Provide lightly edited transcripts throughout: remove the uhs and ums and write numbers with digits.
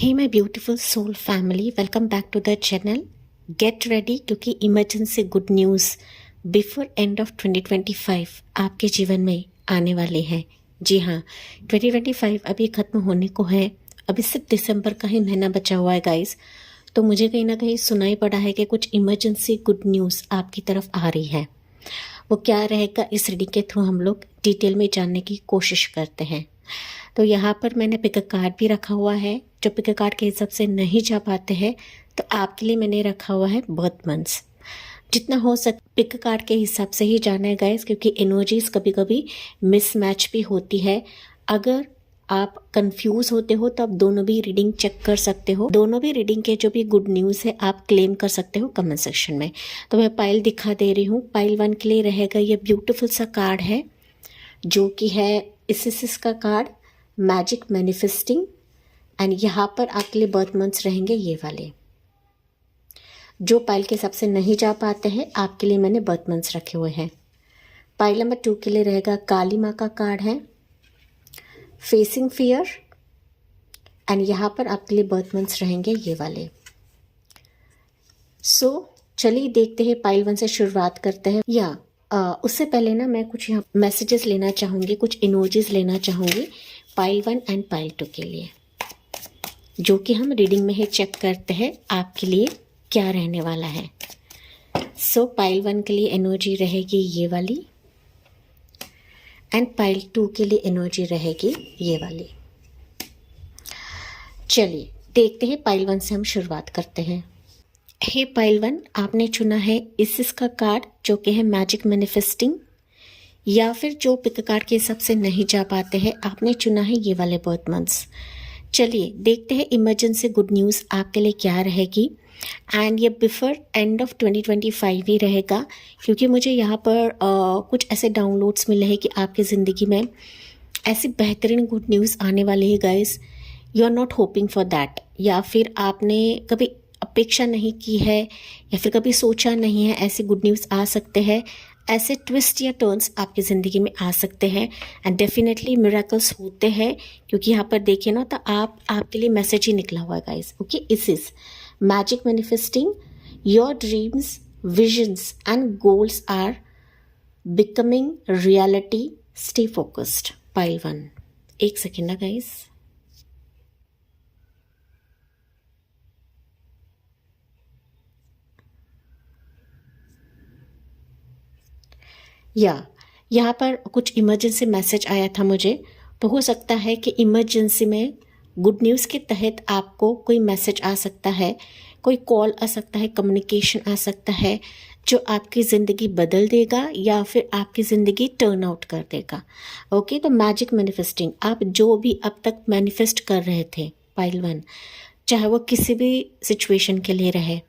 Hey my beautiful soul family, welcome back to the channel. Get ready क्योंकि emergency good news before end of 2025 आपके जीवन में आने वाले हैं। जी हाँ, 2025 अभी ख़त्म होने को है। अभी सिर्फ दिसंबर का ही महीना बचा हुआ है गाइस। तो मुझे कहीं ना कहीं सुनाई पड़ा है कि कुछ इमरजेंसी गुड न्यूज़ आपकी तरफ आ रही है। वो क्या रहेगा, इस रीडिंग के थ्रू हम लोग डिटेल में जानने की कोशिश करते हैं। तो यहाँ पर मैंने पिक कार्ड भी रखा हुआ है। जो पिक कार्ड के हिसाब से नहीं जा पाते हैं तो आपके लिए मैंने रखा हुआ है बर्थ मंथ्स। जितना हो सके पिक कार्ड के हिसाब से ही जाना है गाइस, क्योंकि एनर्जीज कभी कभी मिसमैच भी होती है। अगर आप कंफ्यूज होते हो तो आप दोनों भी रीडिंग चेक कर सकते हो। दोनों भी रीडिंग के जो भी गुड न्यूज़ है आप क्लेम कर सकते हो कमेंट सेक्शन में। तो मैं पाइल दिखा दे रही हूँ। पाइल 1 के लिए रहेगा ये ब्यूटीफुल सा कार्ड है जो कि है इसिस का कार्ड, मैजिक मैनिफेस्टिंग। एंड यहाँ पर आपके लिए बर्थ मंथ्स रहेंगे ये वाले। जो पाइल के हिसाब से नहीं जा पाते हैं आपके लिए मैंने बर्थ मंथ्स रखे हुए हैं। पाइल नंबर 2 के लिए रहेगा काली माँ का कार्ड है, फेसिंग फियर। एंड यहाँ पर आपके लिए बर्थ मंथ्स रहेंगे ये वाले। सो चलिए देखते हैं, पाइल 1 से शुरुआत करते हैं। उससे पहले ना मैं कुछ यहाँ मैसेजेस लेना चाहूँगी, कुछ इमोजीज लेना चाहूँगी पाइल 1 एंड पाइल 2 के लिए, जो कि हम रीडिंग में ही चेक करते हैं आपके लिए क्या रहने वाला है। सो पाइल 1 के लिए एनर्जी रहेगी ये वाली एंड पाइल 2 के लिए एनर्जी रहेगी ये वाली। चलिए देखते हैं, पाइल 1 से हम शुरुआत करते हैं। हे पाइल 1, आपने चुना है इसिस का कार्ड जो कि है मैजिक मैनिफेस्टिंग, या फिर जो पिक कार्ड के हिसाब से नहीं जा पाते हैं आपने चुना है ये वाले बर्थ मंथ्स। चलिए देखते हैं इमरजेंसी गुड न्यूज़ आपके लिए क्या रहेगी। एंड ये बिफोर एंड ऑफ 2025 ही रहेगा, क्योंकि मुझे यहाँ पर कुछ ऐसे डाउनलोड्स मिले हैं कि आपकी ज़िंदगी में ऐसी बेहतरीन गुड न्यूज़ आने वाली है guys. You are not hoping for that, या फिर आपने कभी अपेक्षा नहीं की है या फिर कभी सोचा नहीं है ऐसी गुड न्यूज़ आ सकते हैं। ऐसे ट्विस्ट या टर्न्स आपकी ज़िंदगी में आ सकते हैं एंड डेफिनेटली मिरेकल्स होते हैं, क्योंकि यहाँ पर देखिए ना तो आपके लिए मैसेज ही निकला हुआ है गाइस। ओके, इस magic manifesting, your dreams, visions and goals are becoming reality, stay focused. Pile 1, एक सेकेंड ना गाइस। यहाँ पर कुछ इमरजेंसी मैसेज आया था मुझे, तो हो सकता है कि इमरजेंसी में गुड न्यूज़ के तहत आपको कोई मैसेज आ सकता है, कोई कॉल आ सकता है, कम्युनिकेशन आ सकता है जो आपकी ज़िंदगी बदल देगा या फिर आपकी ज़िंदगी टर्न आउट कर देगा। ओके, तो मैजिक मैनिफेस्टिंग, आप जो भी अब तक मैनिफेस्ट कर रहे थे पाइल 1, चाहे वो किसी भी सिचुएशन के लिए रहे,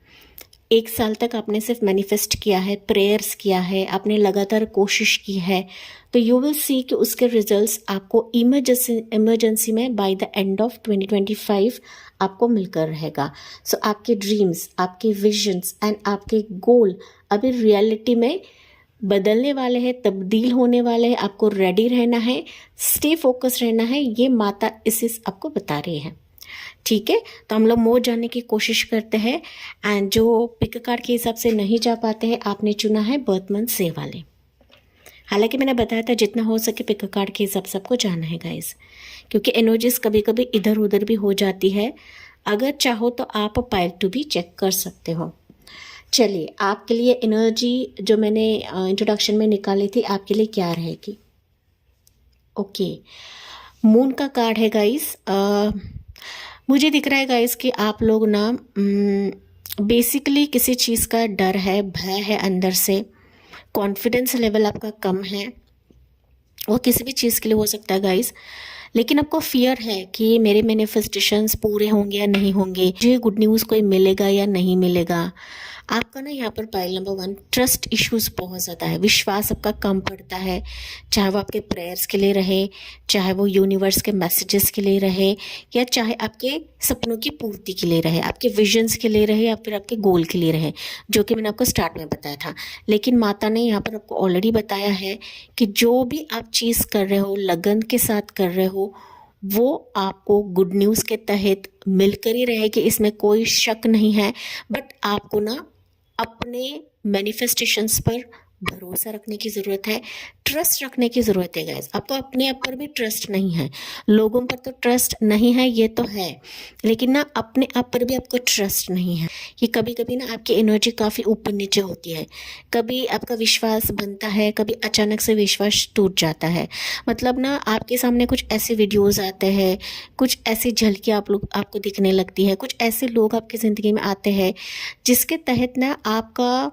1 साल तक आपने सिर्फ मैनिफेस्ट किया है, प्रेयर्स किया है, आपने लगातार कोशिश की है, तो यू विल सी कि उसके रिजल्ट्स आपको इमरजेंसी में बाय द एंड ऑफ 2025 आपको मिलकर रहेगा। सो आपके ड्रीम्स, आपके विजन्स एंड आपके गोल अभी रियलिटी में बदलने वाले हैं, तब्दील होने वाले हैं। आपको रेडी रहना है, स्टे फोकस रहना है, ये माता इसिस आपको बता रही है। ठीक है, तो हम लोग मोर जानने की कोशिश करते हैं। एंड जो पिक कार्ड के हिसाब से नहीं जा पाते हैं आपने चुना है बर्थ मंथ से वाले। हालांकि मैंने बताया था जितना हो सके पिक कार्ड के हिसाब से आपको जाना है गाइस, क्योंकि एनर्जीज कभी कभी इधर उधर भी हो जाती है। अगर चाहो तो आप पाइल 2 भी चेक कर सकते हो। चलिए, आपके लिए एनर्जी जो मैंने इंट्रोडक्शन में निकाली थी आपके लिए क्या रहेगी। ओके, मून का कार्ड है गाइस। मुझे दिख रहा है गाइस कि आप लोग ना बेसिकली किसी चीज़ का डर है, भय है अंदर से, कॉन्फिडेंस लेवल आपका कम है। वो किसी भी चीज़ के लिए हो सकता है गाइस, लेकिन आपको फियर है कि मेरे मैनिफेस्टेशंस पूरे होंगे या नहीं होंगे, मुझे गुड न्यूज़ कोई मिलेगा या नहीं मिलेगा। आपका ना यहाँ पर पाइल नंबर 1 ट्रस्ट इश्यूज बहुत ज़्यादा है, विश्वास आपका कम पड़ता है, चाहे वो आपके प्रेयर्स के लिए रहे, चाहे वो यूनिवर्स के मैसेजेस के लिए रहे, या चाहे आपके सपनों की पूर्ति के लिए रहे, आपके विजन्स के लिए रहे, या फिर आपके गोल के लिए रहे, जो कि मैंने आपको स्टार्ट में बताया था। लेकिन माता ने यहाँ पर आपको ऑलरेडी बताया है कि जो भी आप चीज़ कर रहे हो, लगन के साथ कर रहे हो, वो आपको गुड न्यूज़ के तहत मिलकर ही रहेगी, इसमें कोई शक नहीं है। बट आपको ना अपने मैनिफेस्टेशंस पर भरोसा रखने की ज़रूरत है, ट्रस्ट रखने की ज़रूरत है गाइस। आपको अपने आप पर भी ट्रस्ट नहीं है, लोगों पर तो ट्रस्ट नहीं है, ये तो है, लेकिन ना अपने आप पर भी आपको ट्रस्ट नहीं है। कि कभी कभी ना आपकी एनर्जी काफ़ी ऊपर नीचे होती है, कभी आपका विश्वास बनता है, कभी अचानक से विश्वास टूट जाता है। मतलब ना आपके सामने कुछ ऐसे वीडियोज़ आते हैं, कुछ ऐसी झलकियाँ आपको दिखने लगती है, कुछ ऐसे लोग आपकी ज़िंदगी में आते हैं जिसके तहत ना आपका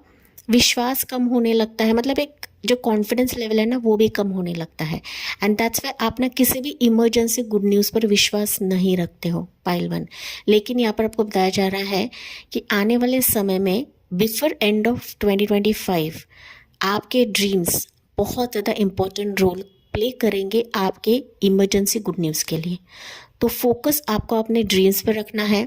विश्वास कम होने लगता है। मतलब एक जो कॉन्फिडेंस लेवल है ना वो भी कम होने लगता है। एंड दैट्स वाई आप ना किसी भी इमरजेंसी गुड न्यूज़ पर विश्वास नहीं रखते हो, पाइल 1। लेकिन यहाँ पर आपको बताया जा रहा है कि आने वाले समय में बिफोर एंड ऑफ 2025 आपके ड्रीम्स बहुत ज़्यादा इम्पोर्टेंट रोल प्ले करेंगे आपके इमरजेंसी गुड न्यूज़ के लिए। तो फोकस आपको अपने ड्रीम्स पर रखना है,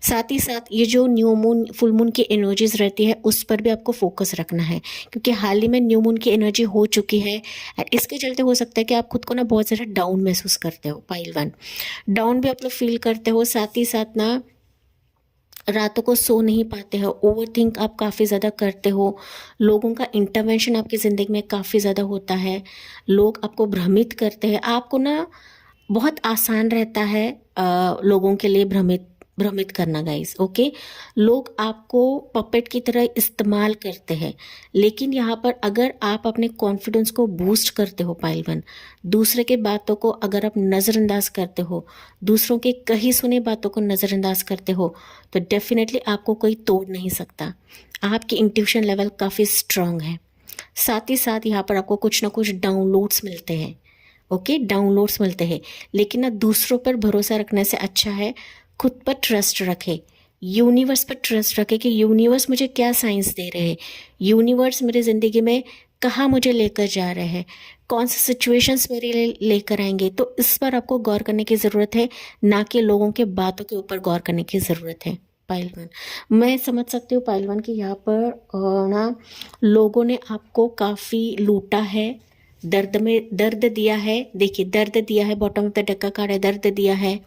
साथ ही साथ ये जो न्यू मून फुल मून की एनर्जीज रहती है उस पर भी आपको फोकस रखना है, क्योंकि हाल ही में न्यू मून की एनर्जी हो चुकी है। और इसके चलते हो सकता है कि आप खुद को ना बहुत ज़्यादा डाउन महसूस करते हो, पाइल 1 डाउन भी आप लोग फील करते हो। साथ ही साथ ना रातों को सो नहीं पाते हो, ओवर थिंक आप काफ़ी ज़्यादा करते हो, लोगों का इंटरवेंशन आपकी ज़िंदगी में काफ़ी ज़्यादा होता है, लोग आपको भ्रमित करते हैं। आपको ना बहुत आसान रहता है लोगों के लिए भ्रमित भ्रमित करना गाइस, ओके। लोग आपको पपेट की तरह इस्तेमाल करते हैं, लेकिन यहाँ पर अगर आप अपने कॉन्फिडेंस को बूस्ट करते हो, पाइल 1, दूसरे के बातों को अगर आप नज़रअंदाज करते हो, दूसरों के कही सुने बातों को नज़रअंदाज करते हो, तो डेफिनेटली आपको कोई तोड़ नहीं सकता। आपकी इंट्यूशन लेवल काफ़ी स्ट्रांग है। साथ ही साथ यहाँ पर आपको कुछ ना कुछ डाउनलोड्स मिलते हैं, ओके, डाउनलोड्स मिलते हैं। लेकिन ना दूसरों पर भरोसा रखने से अच्छा है खुद पर ट्रस्ट रखे, यूनिवर्स पर ट्रस्ट रखे कि यूनिवर्स मुझे क्या साइंस दे रहे हैं, यूनिवर्स मेरी ज़िंदगी में कहाँ मुझे लेकर जा रहे हैं, कौन से सिचुएशंस मेरे लिए लेकर आएंगे। तो इस पर आपको गौर करने की ज़रूरत है, ना कि लोगों के बातों के ऊपर गौर करने की ज़रूरत है, पाइल 1। मैं समझ सकती हूँ पाइल 1 कि यहाँ पर ना लोगों ने आपको काफ़ी लूटा है, दर्द में दर्द दिया है। देखिए, दर्द दिया है, बॉटम ऑफ द डेक का कार्ड है, दर्द दिया है,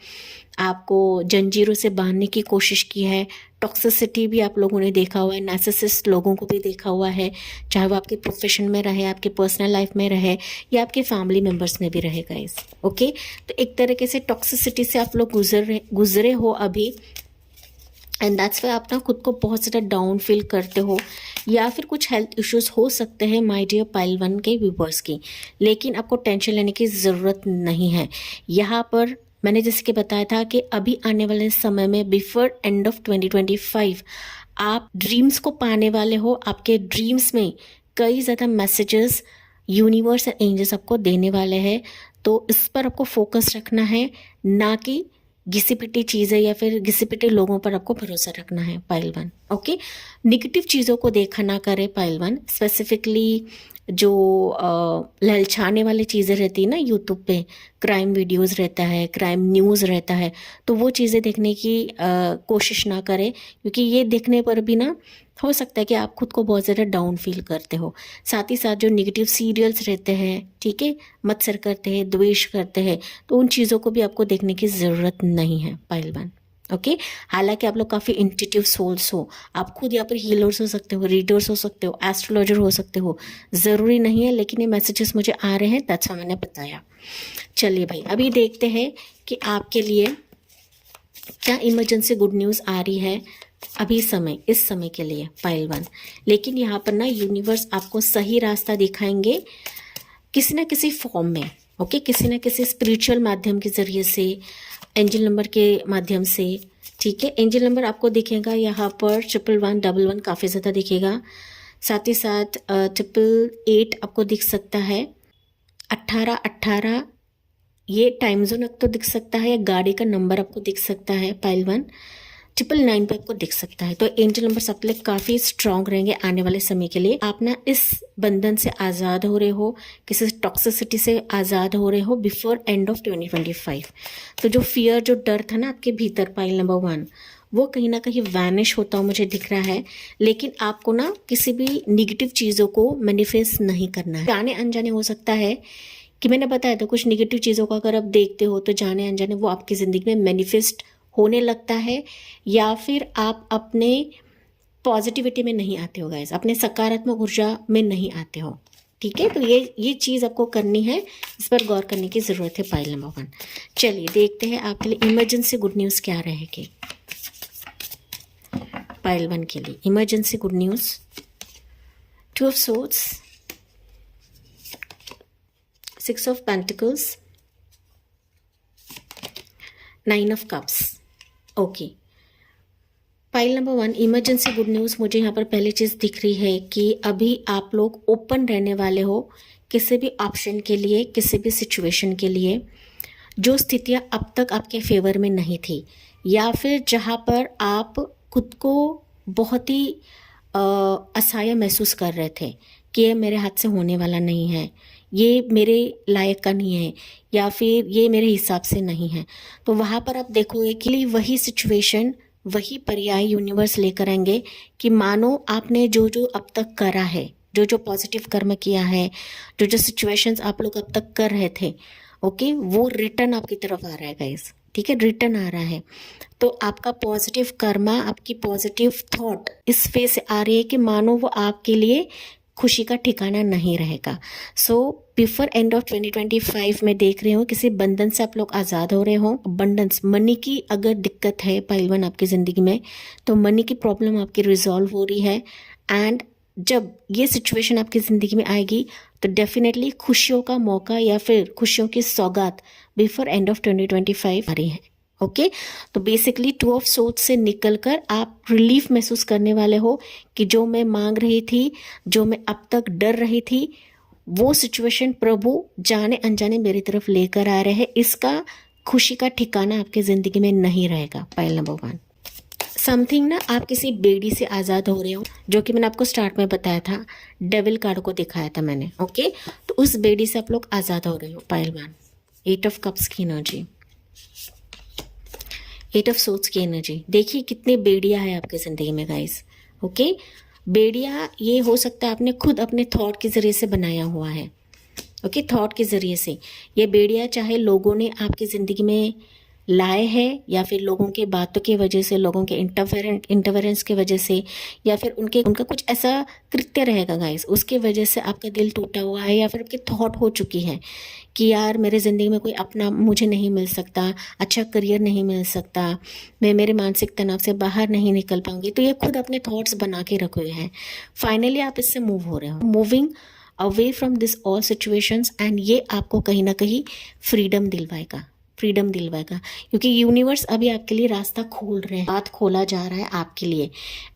आपको जंजीरों से बांधने की कोशिश की है। टॉक्सिसिटी भी आप लोगों ने देखा हुआ है, नार्सिसिस्ट लोगों को भी देखा हुआ है, चाहे वो आपके प्रोफेशन में रहे, आपके पर्सनल लाइफ में रहे, या आपके फैमिली मेम्बर्स में भी रहे गाइस, ओके। तो एक तरीके से टॉक्सिसिटी से आप लोग गुजरे हो अभी, एंड दैट्स वाई आप ना खुद को बहुत ज़्यादा डाउन फील करते हो, या फिर कुछ हेल्थ इश्यूज हो सकते हैं माय डियर पाइल 1 के व्यूवर्स की। लेकिन आपको टेंशन लेने की ज़रूरत नहीं है। यहाँ पर मैंने जैसे कि बताया था कि अभी आने वाले समय में बिफोर एंड ऑफ 2025 आप ड्रीम्स को पाने वाले हो। आपके ड्रीम्स में कई ज़्यादा मैसेजेस यूनिवर्स एंड एंजल्स आपको देने वाले हैं, तो इस पर आपको फोकस रखना है, ना कि घिसी पिटी चीज़ें या फिर घिसी पिटी लोगों पर आपको भरोसा रखना है, पाइल 1, ओके। निगेटिव चीज़ों को देखा ना करें, पाइल 1। स्पेसिफिकली जो ललचाने वाली चीज़ें रहती है ना यूट्यूब पे, क्राइम वीडियोस रहता है, क्राइम न्यूज़ रहता है, तो वो चीज़ें देखने की कोशिश ना करें, क्योंकि ये देखने पर भी ना हो सकता है कि आप खुद को बहुत ज़्यादा डाउन फील करते हो। साथ ही साथ जो नेगेटिव सीरियल्स रहते हैं, ठीक है, मत्सर करते हैं, द्वेष करते हैं, तो उन चीज़ों को भी आपको देखने की ज़रूरत नहीं है, पाइल 1, ओके। हालांकि आप लोग काफ़ी इंट्यूटिव सोल्स हो, आप खुद यहाँ पर हीलर्स हो सकते हो, रीडर्स हो सकते हो, एस्ट्रोलॉजर हो सकते हो, ज़रूरी नहीं है, लेकिन ये मैसेजेस मुझे आ रहे हैं, दैट्स व्हाई मैंने बताया। चलिए भाई, अभी देखते हैं कि आपके लिए क्या इमरजेंसी गुड न्यूज़ आ रही है अभी इस समय के लिए, पाइल 1। लेकिन यहाँ पर ना यूनिवर्स आपको सही रास्ता दिखाएंगे किसी ना किसी फॉर्म में, ओके, किसी ना किसी स्पिरिचुअल माध्यम के ज़रिए से, एंजल नंबर के माध्यम से, ठीक है। एंजल नंबर आपको दिखेगा यहाँ पर 11111 काफ़ी ज़्यादा दिखेगा। साथ ही साथ 888 आपको दिख सकता है, 1818 ये टाइम जोन आपको दिख सकता है, या गाड़ी का नंबर आपको दिख सकता है, पाइल 1। 999 पे आपको दिख सकता है। तो एंजल नंबर आपके लिए काफ़ी स्ट्रांग रहेंगे आने वाले समय के लिए। आप ना इस बंधन से आज़ाद हो रहे हो, किसी टॉक्सिसिटी से आज़ाद हो रहे हो बिफोर एंड ऑफ 2025। तो जो फियर, जो डर था ना आपके भीतर, पाइल नंबर 1, वो कहीं ना कहीं वैनिश होता हुआ मुझे दिख रहा है। लेकिन आपको ना किसी भी निगेटिव चीज़ों को मैनिफेस्ट नहीं करना है। जाने अनजाने हो सकता है कि मैंने बताया था कुछ निगेटिव चीज़ों को अगर आप देखते हो तो जाने अनजाने वो आपकी ज़िंदगी में मैनिफेस्ट होने लगता है, या फिर आप अपने पॉजिटिविटी में नहीं आते हो गाइस, अपने सकारात्मक ऊर्जा में नहीं आते हो। ठीक है, तो ये चीज़ आपको करनी है, इस पर गौर करने की ज़रूरत है। पाइल नंबर 1, चलिए देखते हैं आपके लिए इमरजेंसी गुड न्यूज़ क्या रहेगी। पाइल 1 के लिए emergency good news, 2 of swords, 6 of pentacles, 9 of cups. Okay, file number 1 emergency good news, मुझे यहाँ पर पहली चीज़ दिख रही है कि अभी आप लोग ओपन रहने वाले हो किसी भी ऑप्शन के लिए, किसी भी सिचुएशन के लिए जो स्थितियाँ अब तक आपके फेवर में नहीं थी, या फिर जहाँ पर आप खुद को बहुत ही असहाय महसूस कर रहे थे कि ये मेरे हाथ से होने वाला नहीं है, ये मेरे लायक का नहीं है, या फिर ये मेरे हिसाब से नहीं है। तो वहाँ पर आप देखोगे कि वही सिचुएशन, वही पर्याय यूनिवर्स लेकर आएंगे कि मानो आपने जो जो अब तक करा है, जो जो पॉजिटिव कर्म किया है, जो जो सिचुएशंस आप लोग अब तक कर रहे थे, ओके, वो रिटर्न आपकी तरफ आ रहा है गाइस। ठीक है, रिटर्न आ रहा है। तो आपका पॉजिटिव कर्मा, आपकी पॉजिटिव थॉट इस वे से आ रही है कि मानो वो आपके लिए खुशी का ठिकाना नहीं रहेगा। सो बिफोर एंड ऑफ 2025 में देख रहे हो किसी बंधन से आप लोग आज़ाद हो रहे हो। अबंडेंस, मनी की अगर दिक्कत है पाइल 1 आपकी ज़िंदगी में, तो मनी की प्रॉब्लम आपकी रिजॉल्व हो रही है। एंड जब ये सिचुएशन आपकी ज़िंदगी में आएगी तो डेफिनेटली खुशियों का मौका या फिर खुशियों की सौगात बिफोर एंड ऑफ 2025 आ रही है। ओके, तो बेसिकली 2 ऑफ सोर्ड्स से निकलकर आप रिलीफ महसूस करने वाले हो कि जो मैं मांग रही थी, जो मैं अब तक डर रही थी, वो सिचुएशन प्रभु जाने अनजाने मेरी तरफ लेकर आ रहे हैं। इसका खुशी का ठिकाना आपकी ज़िंदगी में नहीं रहेगा। पाइल नंबर 1, समथिंग ना, आप किसी बेड़ी से आज़ाद हो रहे हो, जो कि मैंने आपको स्टार्ट में बताया था, डेविल कार्ड को दिखाया था मैंने। ओके, तो उस बेड़ी से आप लोग आज़ाद हो रहे हो। पाइल 1, 8 ऑफ कप्स की एनर्जी, 8 ऑफ सोर्ड्स की एनर्जी। देखिए कितने बेड़िया है आपके ज़िंदगी में गाइस। ओके, बेड़िया ये हो सकता है आपने खुद अपने थॉट के ज़रिए से बनाया हुआ है। ओके, थॉट के ज़रिए से ये बेड़िया चाहे लोगों ने आपकी ज़िंदगी में लाए हैं, या फिर लोगों के बातों की वजह से, लोगों के इंटरफेरेंस की वजह से, या फिर उनका कुछ ऐसा कृत्य रहेगा गाइस, उसके वजह से आपका दिल टूटा हुआ है, या फिर आपकी थॉट हो चुकी है कि यार मेरे ज़िंदगी में कोई अपना मुझे नहीं मिल सकता, अच्छा करियर नहीं मिल सकता, मैं मेरे मानसिक तनाव से बाहर नहीं निकल पाऊंगी। तो ये खुद अपने थॉट्स बना के रखे हुए हैं। फाइनली आप इससे मूव हो रहे हो, moving away from this all situations, and ये आपको कहीं ना कहीं फ्रीडम दिलवाएगा, क्योंकि यूनिवर्स अभी आपके लिए रास्ता खोल रहे हैं, पाथ खोला जा रहा है आपके लिए।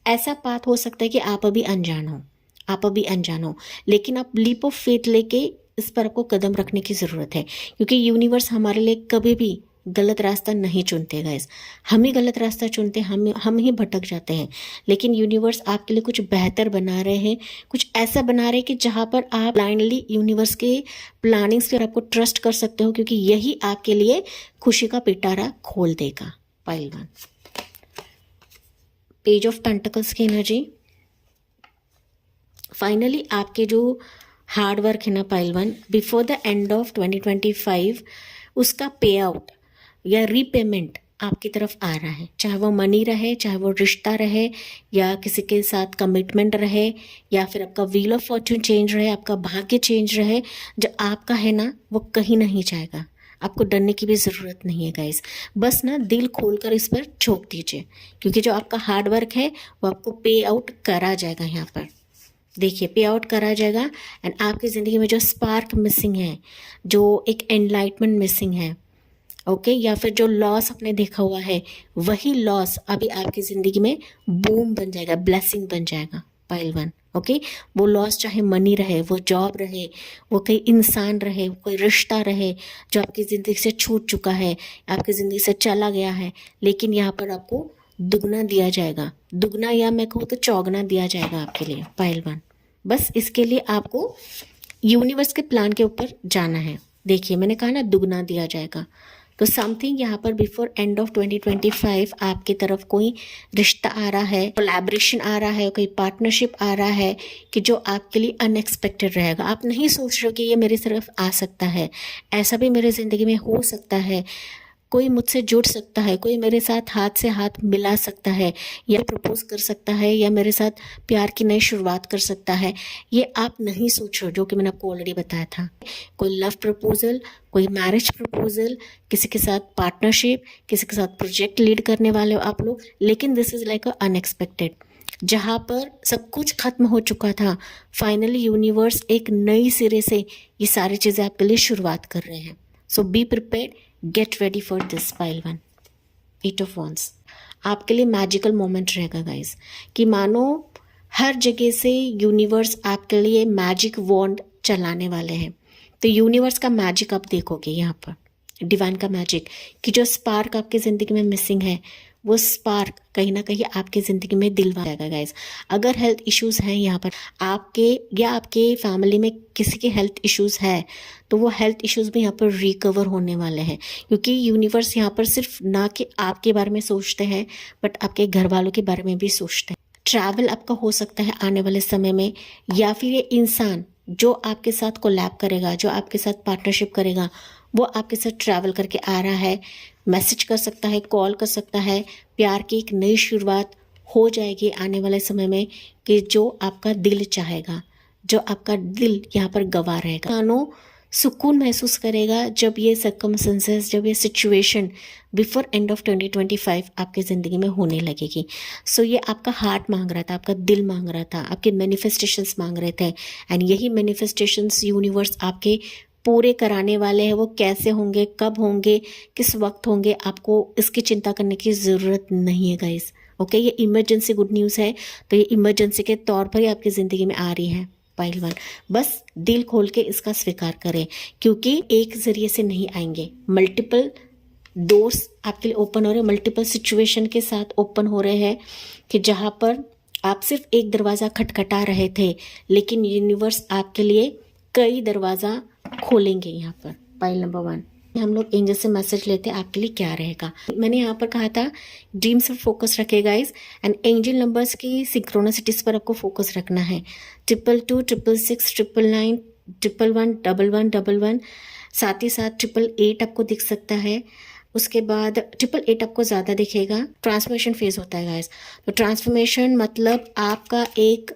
ऐसा पाथ हो सकता है कि आप अभी अनजान हो, लेकिन आप लीप ऑफ फेथ लेके इस पर आपको कदम रखने की ज़रूरत है, क्योंकि यूनिवर्स हमारे लिए कभी भी गलत रास्ता नहीं चुनते गाइस। हम ही गलत रास्ता चुनते हैं, हम ही भटक जाते हैं। लेकिन यूनिवर्स आपके लिए कुछ बेहतर बना रहे हैं, कुछ ऐसा बना रहे हैं कि जहाँ पर आप ब्लाइंडली यूनिवर्स के प्लानिंग्स पर आपको ट्रस्ट कर सकते हो, क्योंकि यही आपके लिए खुशी का पिटारा खोल देगा। पाइल 1, पेज ऑफ पेंटिकल्स की एनर्जी। फाइनली आपके जो हार्ड वर्क है ना pile 1, before the end of 2025 उसका पे आउट या रीपेमेंट आपकी तरफ आ रहा है। चाहे वो मनी रहे, चाहे वो रिश्ता रहे, या किसी के साथ कमिटमेंट रहे, या फिर आपका व्हील ऑफ फॉर्च्यून चेंज रहे, आपका भाग्य चेंज रहे, जो आपका है ना वो कहीं नहीं जाएगा। आपको डरने की भी ज़रूरत नहीं है गाइस, बस ना दिल खोलकर इस पर झोंक दीजिए, क्योंकि जो आपका हार्ड वर्क है वो आपको पे आउट करा जाएगा। यहाँ पर देखिए पे आउट करा जाएगा, एंड आपकी ज़िंदगी में जो स्पार्क मिसिंग है, जो एक एनलाइटमेंट मिसिंग है, ओके, या फिर जो लॉस आपने देखा हुआ है, वही लॉस अभी आपकी ज़िंदगी में बूम बन जाएगा, ब्लेसिंग बन जाएगा। पाइल 1, ओके, वो लॉस चाहे मनी रहे, वो जॉब रहे, वो कोई इंसान रहे, कोई रिश्ता रहे जो आपकी ज़िंदगी से छूट चुका है, आपकी ज़िंदगी से चला गया है, लेकिन यहाँ पर आपको दुगना दिया जाएगा, दुगना या मैं कहूँ तो चौगना दिया जाएगा आपके लिए। पाइल 1, बस इसके लिए आपको यूनिवर्स के प्लान के ऊपर जाना है। देखिए मैंने कहा ना दुगना दिया जाएगा, तो समथिंग यहाँ पर बिफोर एंड ऑफ 2025 आपकी तरफ कोई रिश्ता आ रहा है, कोलैबोरेशन आ रहा है, कोई पार्टनरशिप आ रहा है कि जो आपके लिए अनएक्सपेक्टेड रहेगा। आप नहीं सोच रहे हो कि ये मेरी तरफ आ सकता है, ऐसा भी मेरी ज़िंदगी में हो सकता है, कोई मुझसे जुड़ सकता है, कोई मेरे साथ हाथ से हाथ मिला सकता है, या प्रपोज कर सकता है, या मेरे साथ प्यार की नई शुरुआत कर सकता है। ये आप नहीं सोच रहे हो, जो कि मैंने आपको ऑलरेडी बताया था। कोई लव प्रपोजल, कोई मैरिज प्रपोजल, किसी के साथ पार्टनरशिप, किसी के साथ प्रोजेक्ट लीड करने वाले हो आप लोग, लेकिन this is like a unexpected. जहाँ पर सब कुछ खत्म हो चुका था, फाइनली यूनिवर्स एक नई सिरे से ये सारी चीज़ें आपके लिए शुरुआत कर रहे हैं। So be prepared, get ready for this pile one. 8 of wands आपके लिए मैजिकल मोमेंट रहेगा गाइस, कि मानो हर जगह से यूनिवर्स आपके लिए मैजिक वॉन्ड चलाने वाले हैं। तो यूनिवर्स का मैजिक आप देखोगे यहाँ पर, डिवाइन का मैजिक, कि जो स्पार्क आपकी ज़िंदगी में मिसिंग है, वो स्पार्क कहीं ना कहीं आपकी ज़िंदगी में दिलवा जाएगा गाइस। अगर हेल्थ इश्यूज़ हैं यहाँ पर आपके, या आपके फैमिली में किसी के हेल्थ इश्यूज़ है, तो वो हेल्थ इश्यूज़ भी यहाँ पर रिकवर होने वाले हैं, क्योंकि यूनिवर्स यहाँ पर सिर्फ ना कि आपके बारे में सोचते हैं, बट आपके घर वालों के बारे में भी सोचते हैं। ट्रैवल आपका हो सकता है आने वाले समय में, या फिर ये इंसान जो आपके साथ कोलैब करेगा, जो आपके साथ पार्टनरशिप करेगा, वो आपके साथ ट्रैवल करके आ रहा है, मैसेज कर सकता है, कॉल कर सकता है। प्यार की एक नई शुरुआत हो जाएगी आने वाले समय में, कि जो आपका दिल चाहेगा, जो आपका दिल यहाँ पर गवा रहेगा। मानो सुकून महसूस करेगा जब ये सर्कमस्टेंसेस, जब ये सिचुएशन बिफोर एंड ऑफ 2025 आपकी ज़िंदगी में होने लगेगी। सो ये आपका हार्ट मांग रहा था, आपका दिल मांग रहा था, आपके मैनिफेस्टेशंस मांग रहे थे, एंड यही मैनिफेस्टेशंस यूनिवर्स आपके पूरे कराने वाले हैं। वो कैसे होंगे, कब होंगे, किस वक्त होंगे, आपको इसकी चिंता करने की ज़रूरत नहीं है गाइस। ओके, ये इमरजेंसी गुड न्यूज़ है, तो ये इमरजेंसी के तौर पर ही आपकी ज़िंदगी में आ रही है पाइल वन। बस दिल खोल के इसका स्वीकार करें, क्योंकि एक ज़रिए से नहीं आएंगे, मल्टीपल डोर्स आपके लिए ओपन हो रहे हैं, मल्टीपल सिचुएशन के साथ ओपन हो रहे हैं, कि जहाँ पर आप सिर्फ एक दरवाज़ा खटखटा रहे थे, लेकिन यूनिवर्स आपके लिए कई दरवाज़ा खोलेंगे। यहाँ पर पाइल नंबर 1 हम लोग एंजल से मैसेज लेते हैं आपके लिए क्या रहेगा। मैंने यहाँ पर कहा था ड्रीम्स पर फोकस रखेगा गाइस, एंड एंजल नंबर्स की सिंक्रोनिसिटीज पर आपको फोकस रखना है। 222, 666, 999, 111, 1111, साथ ही साथ 888 आपको दिख सकता है। उसके बाद 888 आपको ज़्यादा दिखेगा। ट्रांसफॉर्मेशन फेज होता है गाइस, तो ट्रांसफॉर्मेशन मतलब आपका एक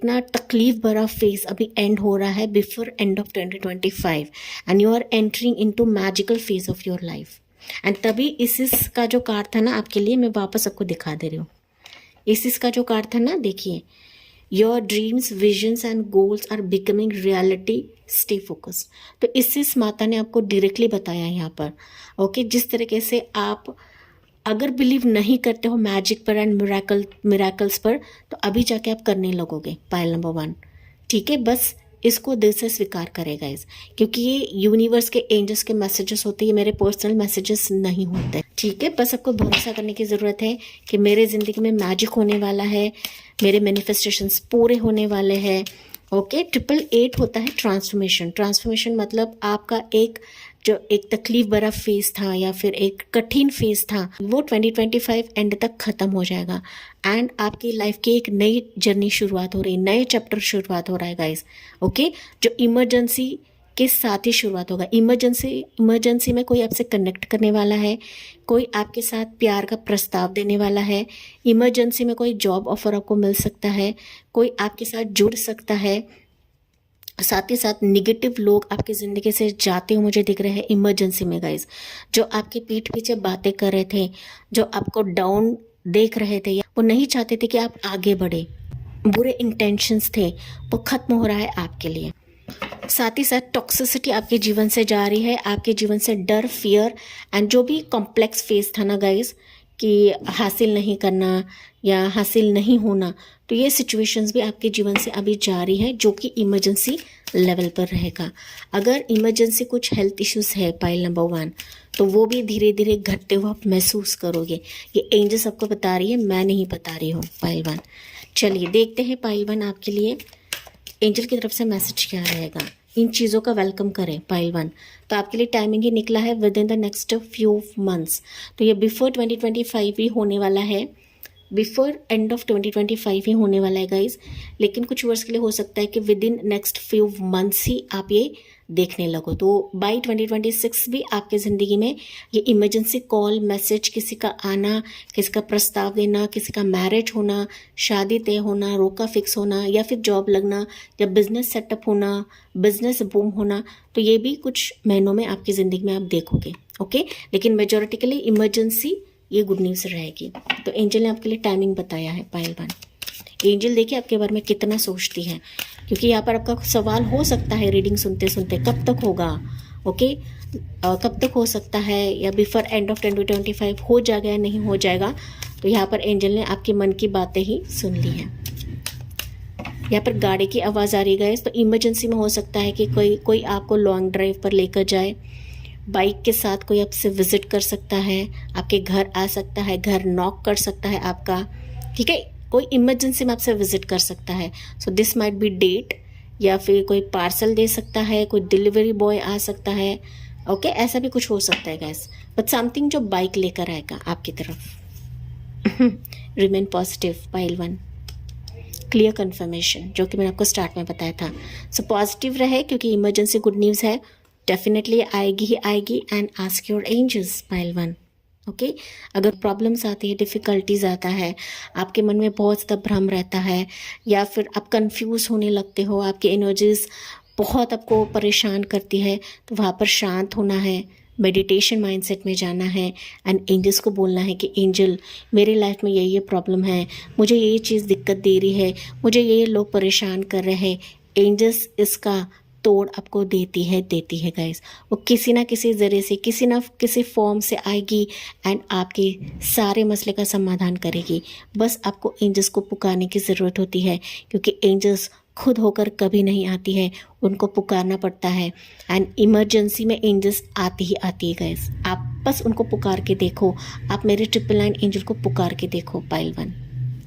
ना तकलीफ भरा फेज अभी एंड हो रहा है before end of 2025, and you are entering into magical phase of your life. And तभी इसिस का जो कार्ड था ना आपके लिए, मैं वापस आपको दिखा दे रही हूँ। इसिस का जो कार्ड था ना, देखिए, your dreams, visions and goals are becoming reality, stay focused. तो इसिस माता ने आपको डायरेक्टली बताया यहाँ पर, ओके, जिस तरीके से आप अगर बिलीव नहीं करते हो मैजिक पर एंड मिराकल्स पर, तो अभी जाके आप करने लगोगे पाइल नंबर 1। ठीक है, बस इसको दिल से स्वीकार करेगा इस, क्योंकि ये यूनिवर्स के एंजल्स के मैसेजेस होते हैं, ये मेरे पर्सनल मैसेजेस नहीं होते। ठीक है, बस आपको भरोसा करने की ज़रूरत है कि मेरे ज़िंदगी में मैजिक होने वाला है, मेरे मैनिफेस्टेशंस पूरे होने वाले हैं। ओके, 888 होता है ट्रांसफॉर्मेशन मतलब आपका एक तकलीफ भरा फेज था, या फिर एक कठिन फेज था, वो 2025 एंड तक ख़त्म हो जाएगा, एंड आपकी लाइफ की एक नई जर्नी शुरुआत हो रही है, नए चैप्टर शुरुआत हो रहा है गाइस। ओके, जो इमरजेंसी के साथ ही शुरुआत होगा। इमरजेंसी में कोई आपसे कनेक्ट करने वाला है, कोई आपके साथ प्यार का प्रस्ताव देने वाला है, इमरजेंसी में कोई जॉब ऑफर आपको मिल सकता है, कोई आपके साथ जुड़ सकता है। साथ ही साथ निगेटिव लोग आपकी ज़िंदगी से जाते हुए मुझे दिख रहे हैं इमरजेंसी में गाइस, जो आपके पीठ पीछे बातें कर रहे थे, जो आपको डाउन देख रहे थे, वो नहीं चाहते थे कि आप आगे बढ़े, बुरे इंटेंशंस थे, वो खत्म हो रहा है आपके लिए। साथ ही साथ टॉक्सिसिटी आपके जीवन से जा रही है, आपके जीवन से डर, फियर एंड जो भी कॉम्प्लेक्स फेस था ना गाइस, कि हासिल नहीं करना या हासिल नहीं होना, तो ये सिचुएशंस भी आपके जीवन से अभी जारी है, जो कि इमरजेंसी लेवल पर रहेगा। अगर इमरजेंसी कुछ हेल्थ इश्यूज़ है पाइल नंबर 1, तो वो भी धीरे धीरे घटते हुए आप महसूस करोगे। ये एंजल्स आपको बता रही है, मैं नहीं बता रही हूँ पाइल 1। चलिए देखते हैं पाइल 1 आपके लिए एंजल की तरफ से मैसेज क्या रहेगा। इन चीज़ों का वेलकम करें पाइल 1। तो आपके लिए टाइमिंग ही निकला है with in the next few months. तो ये बिफोर 2025 ही होने वाला है, बिफोर एंड ऑफ 2025 ही होने वाला है गाइज। लेकिन कुछ वर्ष के लिए हो सकता है कि within next few months ही आप ये देखने लगो। तो बाय 2026 भी आपके ज़िंदगी में ये इमरजेंसी कॉल, मैसेज, किसी का आना, किसी का प्रस्ताव देना, किसी का मैरिज होना, शादी तय होना, रोका फिक्स होना, या फिर जॉब लगना, या बिजनेस सेटअप होना, बिजनेस बूम होना, तो ये भी कुछ महीनों में आपकी ज़िंदगी में आप देखोगे। ओके, लेकिन मेजोरिटी के लिए इमरजेंसी ये गुड न्यूज़ रहेगी। तो एंजल ने आपके लिए टाइमिंग बताया है पाइल 1। एंजल देखिए आपके बारे में कितना सोचती है, क्योंकि यहाँ पर आपका सवाल हो सकता है रीडिंग सुनते सुनते कब तक होगा। ओके, कब तक हो सकता है, या बिफोर एंड ऑफ 2025 हो जाएगा या नहीं हो जाएगा। तो यहाँ पर एंजल ने आपके मन की बातें ही सुन ली हैं। यहाँ पर गाड़ी की आवाज़ आ रही है, तो इमरजेंसी में हो सकता है कि कोई आपको लॉन्ग ड्राइव पर लेकर जाए, बाइक के साथ कोई आपसे विजिट कर सकता है, आपके घर आ सकता है, घर नॉक कर सकता है आपका, ठीक है, कोई इमरजेंसी में आपसे विजिट कर सकता है। So this might be date, या फिर कोई पार्सल दे सकता है, कोई डिलीवरी बॉय आ सकता है। ओके, ऐसा भी कुछ हो सकता है गैस, बट समथिंग जो बाइक लेकर आएगा आपकी तरफ। Remain positive pile 1, clear confirmation, जो कि मैंने आपको स्टार्ट में बताया था। सो पॉजिटिव रहे, क्योंकि इमरजेंसी गुड न्यूज़ है, डेफिनेटली आएगी ही आएगी। And ask your angels pile 1। Okay, अगर प्रॉब्लम्स आती है, डिफ़िकल्टीज आता है, आपके मन में बहुत ज़्यादा भ्रम रहता है, या फिर आप कंफ्यूज होने लगते हो, आपकी एनर्जीज बहुत आपको परेशान करती है, तो वहाँ पर शांत होना है, मेडिटेशन माइंडसेट में जाना है, एंड एंजल्स को बोलना है कि एंजल, मेरी लाइफ में ये प्रॉब्लम है, मुझे ये चीज़ दिक्कत दे रही है, मुझे ये लोग परेशान कर रहे हैं। एंजल्स इसका तोड़ आपको देती है गाइस। वो किसी ना किसी ज़रिए से, किसी ना किसी फॉर्म से आएगी एंड आपके सारे मसले का समाधान करेगी। बस आपको एंजल्स को पुकारने की ज़रूरत होती है, क्योंकि एंजल्स खुद होकर कभी नहीं आती है, उनको पुकारना पड़ता है। एंड इमरजेंसी में एंजल्स आती ही आती है गाइस। आप बस उनको पुकार के देखो, आप मेरे 999 एंजल को पुकार के देखो पाइल 1,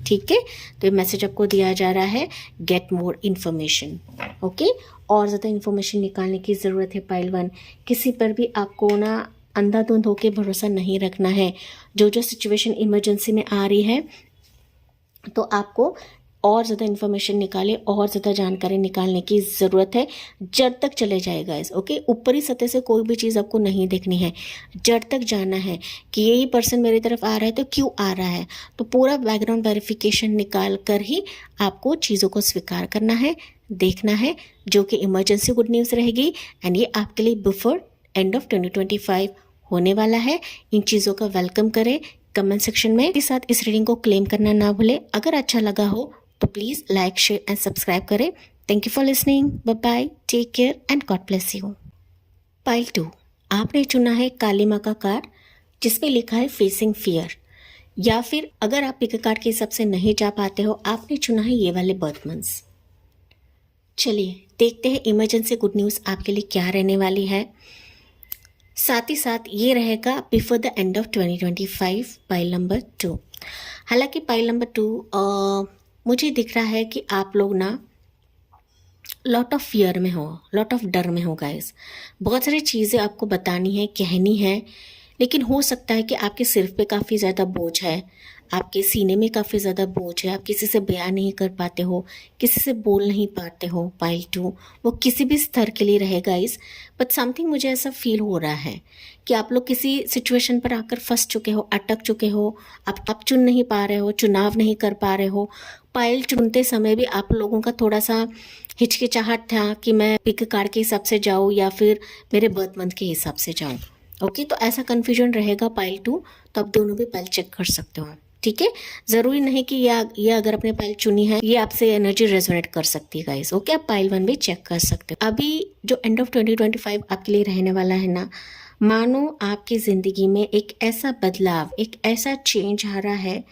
ठीक है। तो ये मैसेज आपको दिया जा रहा है, गेट मोर इन्फॉर्मेशन। ओके, और ज़्यादा इन्फॉर्मेशन निकालने की ज़रूरत है पाइल 1। किसी पर भी आपको ना अंधाधुंध होकर भरोसा नहीं रखना है। जो सिचुएशन इमरजेंसी में आ रही है, तो आपको और ज़्यादा इन्फॉर्मेशन निकाले, और ज़्यादा जानकारी निकालने की ज़रूरत है। जड़ तक चले जाएगा इस, ओके। ऊपरी सतह से कोई भी चीज़ आपको नहीं देखनी है, जड़ तक जाना है कि यही पर्सन मेरी तरफ आ रहा है तो क्यों आ रहा है। तो पूरा बैकग्राउंड वेरिफिकेशन निकाल कर ही आपको चीज़ों को स्वीकार करना है, देखना है, जो कि इमरजेंसी गुड न्यूज़ रहेगी। एंड ये आपके लिए बिफोर एंड ऑफ 2025 होने वाला है। इन चीज़ों का वेलकम करें कमेंट सेक्शन में। के साथ इस रीडिंग को क्लेम करना ना भूलें। अगर अच्छा लगा हो तो please like, share and subscribe करें। Thank you for listening, bye bye, take care and God bless you. Pile 2, आपने चुना है काली माँ का कार्ड, जिसमें लिखा है फेसिंग फियर। या फिर अगर आप पिक कार्ड के हिसाब से नहीं जा पाते हो, आपने चुना है ये वाले बर्थ मंथ्स। चलिए देखते हैं इमरजेंसी गुड न्यूज़ आपके लिए क्या रहने वाली है। साथ ही साथ ये रहेगा before the end of 2025 pile number 2। हालांकि पाइल नंबर 2 मुझे दिख रहा है कि आप लोग ना लॉट ऑफ फियर में हो, लॉट ऑफ डर में हो गाइस। बहुत सारी चीज़ें आपको बतानी है, कहनी है, लेकिन हो सकता है कि आपके सिर पे काफ़ी ज़्यादा बोझ है, आपके सीने में काफ़ी ज़्यादा बोझ है, आप किसी से बयान नहीं कर पाते हो, किसी से बोल नहीं पाते हो। पाइल 2 वो किसी भी स्तर के लिए रहेगा इस, बट समथिंग मुझे ऐसा फील हो रहा है कि आप लोग किसी सिचुएशन पर आकर फंस चुके हो, अटक चुके हो, आप चुन नहीं पा रहे हो, चुनाव नहीं कर पा रहे हो। पाइल चुनते समय भी आप लोगों का थोड़ा सा हिचकिचाहट था कि मैं पिक कार्ड के हिसाब से जाऊँ या फिर मेरे बर्थ मंथ के हिसाब से जाऊँ। ओके, तो ऐसा कन्फ्यूजन रहेगा पाइल 2, तो आप दोनों भी पाइल चेक कर सकते हो, ठीक है। ज़रूरी नहीं कि ये अगर आपने पाइल चुनी है ये आपसे एनर्जी रेजोनेट कर सकती है गाइस। ओके, आप पाइल 1 भी चेक कर सकते हो। अभी जो एंड ऑफ 2025 आपके लिए रहने वाला है ना, मानो आपकी ज़िंदगी में एक ऐसा बदलाव, एक ऐसा चेंज आ रहा है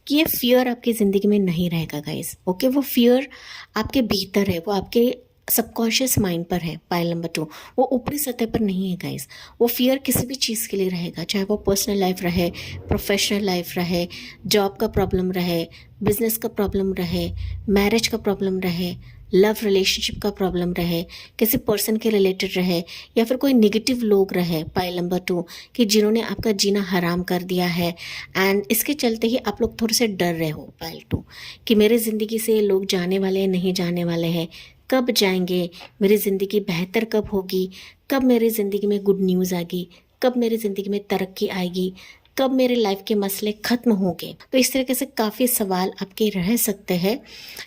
कि ये फियर आपकी ज़िंदगी में नहीं रहेगा गाइस। ओके, वो फियर आपके भीतर है, वो आपके सबकॉन्शियस माइंड पर है। पाइल नंबर 2 वो ऊपरी सतह पर नहीं है गाइस। वो फियर किसी भी चीज़ के लिए रहेगा, चाहे वो पर्सनल लाइफ रहे, प्रोफेशनल लाइफ रहे, जॉब का प्रॉब्लम रहे, बिजनेस का प्रॉब्लम रहे, मैरिज का प्रॉब्लम रहे, लव रिलेशनशिप का प्रॉब्लम रहे, किसी पर्सन के रिलेटेड रहे, या फिर कोई नेगेटिव लोग रहे, पाइल नंबर 2, कि जिन्होंने आपका जीना हराम कर दिया है एंड इसके चलते ही आप लोग थोड़े से डर रहे हो, पाइल 2, कि मेरे ज़िंदगी से लोग जाने वाले हैं, नहीं जाने वाले हैं, कब जाएंगे, मेरी ज़िंदगी बेहतर कब होगी, कब मेरी ज़िंदगी में गुड न्यूज़ आएगी, कब मेरी ज़िंदगी में तरक्की आएगी, कब मेरे लाइफ के मसले ख़त्म होंगे। तो इस तरीके से काफ़ी सवाल आपके रह सकते हैं।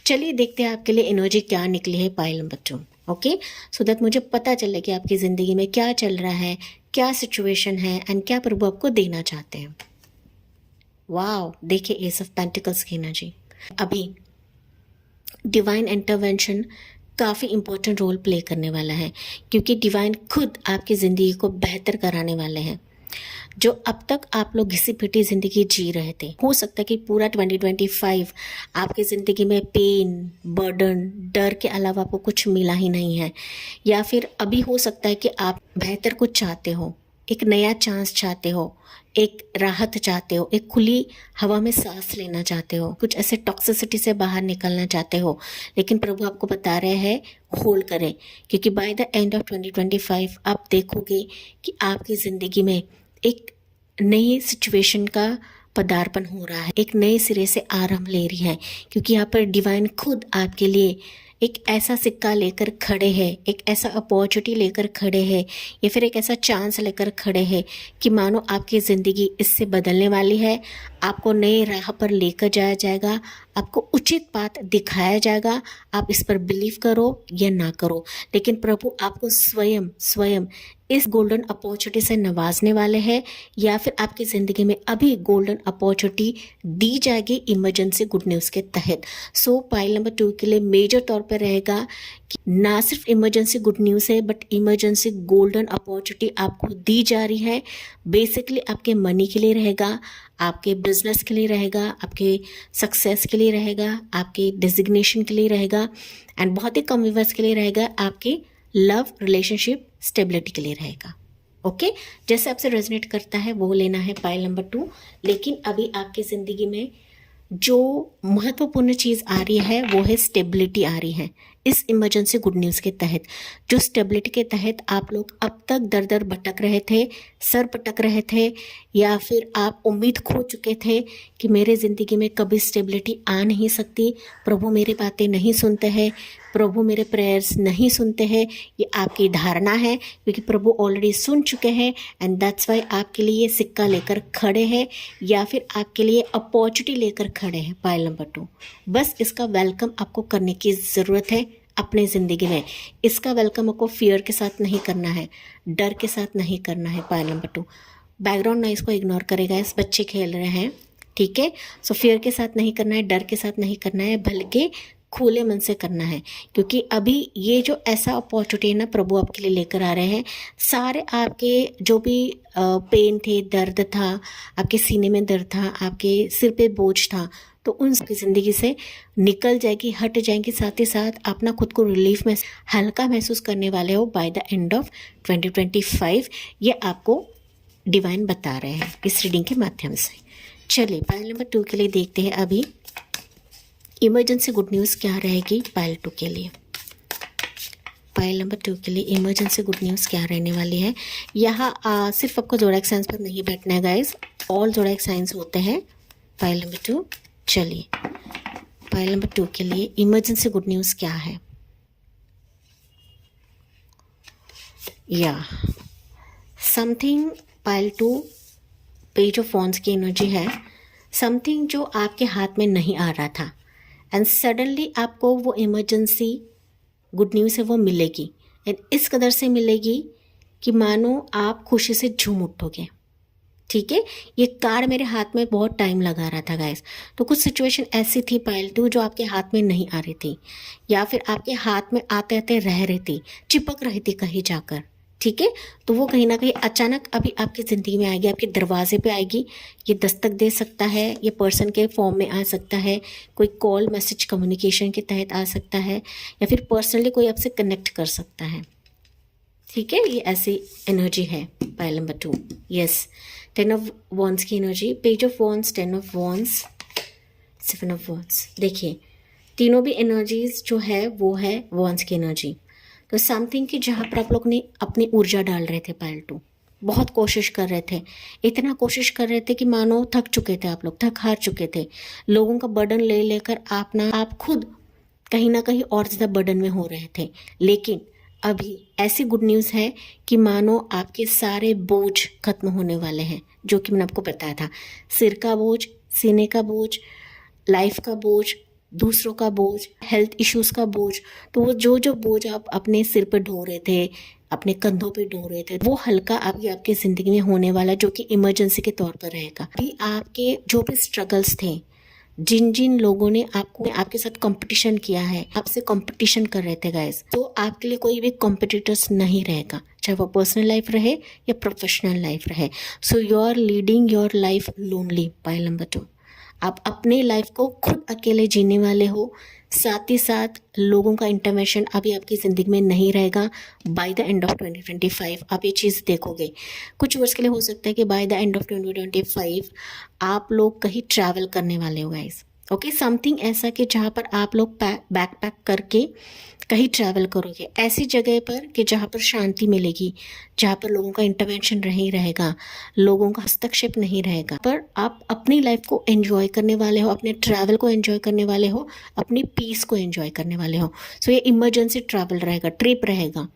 चलिए देखते हैं आपके लिए एनर्जी क्या निकली है pile number 2। Okay, so that मुझे पता चले कि आपकी ज़िंदगी में क्या चल रहा है, क्या सिचुएशन है एंड क्या प्रभु आपको देना चाहते हैं। वाओ, देखिए एस ऑफ पेंटिकल्स की एनर्जी। अभी डिवाइन इंटरवेंशन काफ़ी इम्पोर्टेंट रोल प्ले करने वाला है, क्योंकि डिवाइन खुद आपकी ज़िंदगी को बेहतर कराने वाले हैं। जो अब तक आप लोग घिसी पिटी ज़िंदगी जी रहे थे, हो सकता है कि पूरा 2025 आपकी ज़िंदगी में पेन, बर्डन, डर के अलावा आपको कुछ मिला ही नहीं है, या फिर अभी हो सकता है कि आप बेहतर कुछ चाहते हो, एक नया चांस चाहते हो, एक राहत चाहते हो, एक खुली हवा में सांस लेना चाहते हो, कुछ ऐसे टॉक्सिसिटी से बाहर निकलना चाहते हो, लेकिन प्रभु आपको बता रहे हैं होल्ड करें, क्योंकि बाय द एंड ऑफ 2025 आप देखोगे कि आपकी ज़िंदगी में एक नई सिचुएशन का पदार्पण हो रहा है, एक नए सिरे से आरंभ ले रही है, क्योंकि यहाँ पर डिवाइन खुद आपके लिए एक ऐसा सिक्का लेकर खड़े हैं, एक ऐसा अपॉर्चुनिटी लेकर खड़े हैं, या फिर एक ऐसा चांस लेकर खड़े हैं कि मानो आपकी ज़िंदगी इससे बदलने वाली है, आपको नए राह पर लेकर जाया जाएगा, आपको उचित बात दिखाया जाएगा। आप इस पर बिलीव करो या ना करो, लेकिन प्रभु आपको स्वयं इस गोल्डन अपॉर्चुनिटी से नवाजने वाले हैं, या फिर आपकी ज़िंदगी में अभी गोल्डन अपॉर्चुनिटी दी जाएगी इमरजेंसी गुड न्यूज़ के तहत। सो पाइल नंबर 2 के लिए मेजर तौर पर रहेगा कि ना सिर्फ इमरजेंसी गुड न्यूज़ है, बट इमरजेंसी गोल्डन अपॉर्चुनिटी आपको दी जा रही है। बेसिकली आपके मनी के लिए रहेगा, आपके बिजनेस के लिए रहेगा, आपके सक्सेस के लिए रहेगा, आपके डिजिग्नेशन के लिए रहेगा, एंड बहुत ही कम व्यूअर्स के लिए रहेगा आपके लव रिलेशनशिप स्टेबिलिटी के लिए रहेगा। ओके, जैसे आपसे रेजोनेट करता है वो लेना है पाइल नंबर 2। लेकिन अभी आपकी ज़िंदगी में जो महत्वपूर्ण चीज़ आ रही है वो है स्टेबिलिटी आ रही है इस इमरजेंसी गुड न्यूज़ के तहत। जो स्टेबिलिटी के तहत आप लोग अब तक दर दर भटक रहे थे, सर पटक रहे थे, या फिर आप उम्मीद खो चुके थे कि मेरे ज़िंदगी में कभी स्टेबिलिटी आ नहीं सकती, प्रभु मेरी बातें नहीं सुनते हैं, प्रभु मेरे प्रेयर्स नहीं सुनते हैं, ये आपकी धारणा है, क्योंकि प्रभु ऑलरेडी सुन चुके हैं एंड दैट्स वाई आपके लिए ये सिक्का लेकर खड़े हैं, या फिर आपके लिए अपॉर्चुनिटी लेकर खड़े हैं पाइल नंबर 2। बस इसका वेलकम आपको करने की ज़रूरत है अपने ज़िंदगी में। इसका वेलकम आपको फियर के साथ नहीं करना है, डर के साथ नहीं करना है। पाइल नंबर 2 बैकग्राउंड नॉइज़ को इग्नोर करेगा, इस बच्चे खेल रहे हैं, ठीक है। सो फियर के साथ नहीं करना है, डर के साथ नहीं करना है, बल्कि खुले मन से करना है, क्योंकि अभी ये जो ऐसा अपॉर्चुनिटी है ना प्रभु आपके लिए लेकर आ रहे हैं। सारे आपके जो भी पेन थे, दर्द था, आपके सीने में दर्द था, आपके सिर पे बोझ था, तो उन सबकी ज़िंदगी से निकल जाएगी, हट जाएंगी। साथ ही साथ अपना खुद को रिलीफ में हल्का महसूस करने वाले हो बाय द एंड ऑफ 2025। ये आपको डिवाइन बता रहे हैं इस रीडिंग के माध्यम से। चलिए पाइल नंबर 2 के लिए देखते हैं अभी इमरजेंसी गुड न्यूज़ क्या रहेगी पाइल 2 के लिए। पाइल नंबर 2 के लिए इमरजेंसी गुड न्यूज़ क्या रहने वाली है। यहाँ सिर्फ आपको जोड़ाक साइंस पर नहीं बैठना है गाइस, ऑल जोड़ाक साइंस होते हैं पाइल नंबर 2। चलिए पाइल नंबर 2 के लिए इमरजेंसी गुड न्यूज़ क्या है। या something, pile 2 page of wands की एनर्जी है। समथिंग जो आपके हाथ में नहीं आ रहा था एंड सडनली आपको वो इमरजेंसी गुड न्यूज़ है वो मिलेगी, एंड इस कदर से मिलेगी कि मानो आप खुशी से झूम उठोगे। ठीक है, ये कार्ड मेरे हाथ में बहुत टाइम लगा रहा था गाइस, तो कुछ सिचुएशन ऐसी थी पाइल 2 जो आपके हाथ में नहीं आ रही थी, या फिर आपके हाथ में आते आते रह रही थी, चिपक रही थी कहीं जाकर। ठीक है, तो वो कहीं ना कहीं अचानक अभी आपकी ज़िंदगी में आएगी, आपके दरवाजे पे आएगी। ये दस्तक दे सकता है, ये पर्सन के फॉर्म में आ सकता है, कोई कॉल मैसेज कम्युनिकेशन के तहत आ सकता है, या फिर पर्सनली कोई आपसे कनेक्ट कर सकता है। ठीक है, ये ऐसी एनर्जी है pile number 2। Yes, 10 of wands की energy, page of wands, 10 of wands, 7 of wands. देखिए तीनों भी एनर्जीज जो है वो है वॉन्स की एनर्जी। तो समथिंग कि जहाँ पर आप लोग ने अपनी ऊर्जा डाल रहे थे पायल 2, बहुत कोशिश कर रहे थे, इतना कोशिश कर रहे थे कि मानो थक चुके थे, आप लोग थक हार चुके थे, लोगों का बर्डन ले लेकर आप खुद कहीं ना कहीं और ज़्यादा बर्डन में हो रहे थे। लेकिन अभी ऐसी गुड न्यूज़ है कि मानो आपके सारे बोझ खत्म होने वाले हैं, जो कि मैंने आपको बताया था, सिर का बोझ, सीने का बोझ, लाइफ का बोझ, दूसरों का बोझ, हेल्थ इश्यूज का बोझ। तो वो जो जो बोझ आप अपने सिर पर ढो रहे थे, अपने कंधों पे ढो रहे थे, वो हल्का अभी आपकी ज़िंदगी में होने वाला, जो कि इमरजेंसी के तौर पर रहेगा। अभी आपके जो भी स्ट्रगल्स थे, जिन जिन लोगों ने आपके साथ कंपटीशन किया है, आपसे कंपटीशन कर रहे थे गाइस, तो आपके लिए कोई भी कॉम्पिटिटर्स नहीं रहेगा, चाहे वो पर्सनल लाइफ रहे या प्रोफेशनल लाइफ रहे। So you are leading your life lonely, pile number 2। आप अपने लाइफ को खुद अकेले जीने वाले हो। साथ ही साथ लोगों का इंटरवेंशन अभी आपकी ज़िंदगी में नहीं रहेगा। बाय द एंड ऑफ 2025 आप ये चीज़ देखोगे। कुछ वर्ष के लिए हो सकता है कि बाय द एंड ऑफ 2025 आप लोग कहीं ट्रैवल करने वाले हो गाइस। ओके, समथिंग ऐसा कि जहाँ पर आप लोग बैकपैक करके कहीं ट्रैवल करोगे, ऐसी जगह पर कि जहाँ पर शांति मिलेगी, जहाँ पर लोगों का इंटरवेंशन नहीं रहेगा, लोगों का हस्तक्षेप नहीं रहेगा, पर आप अपनी लाइफ को एंजॉय करने वाले हो, अपने ट्रैवल को एंजॉय करने वाले हो, अपनी पीस को एंजॉय करने वाले हो। सो ये इमरजेंसी ट्रैवल रहेगा, ट्रिप रहेगा।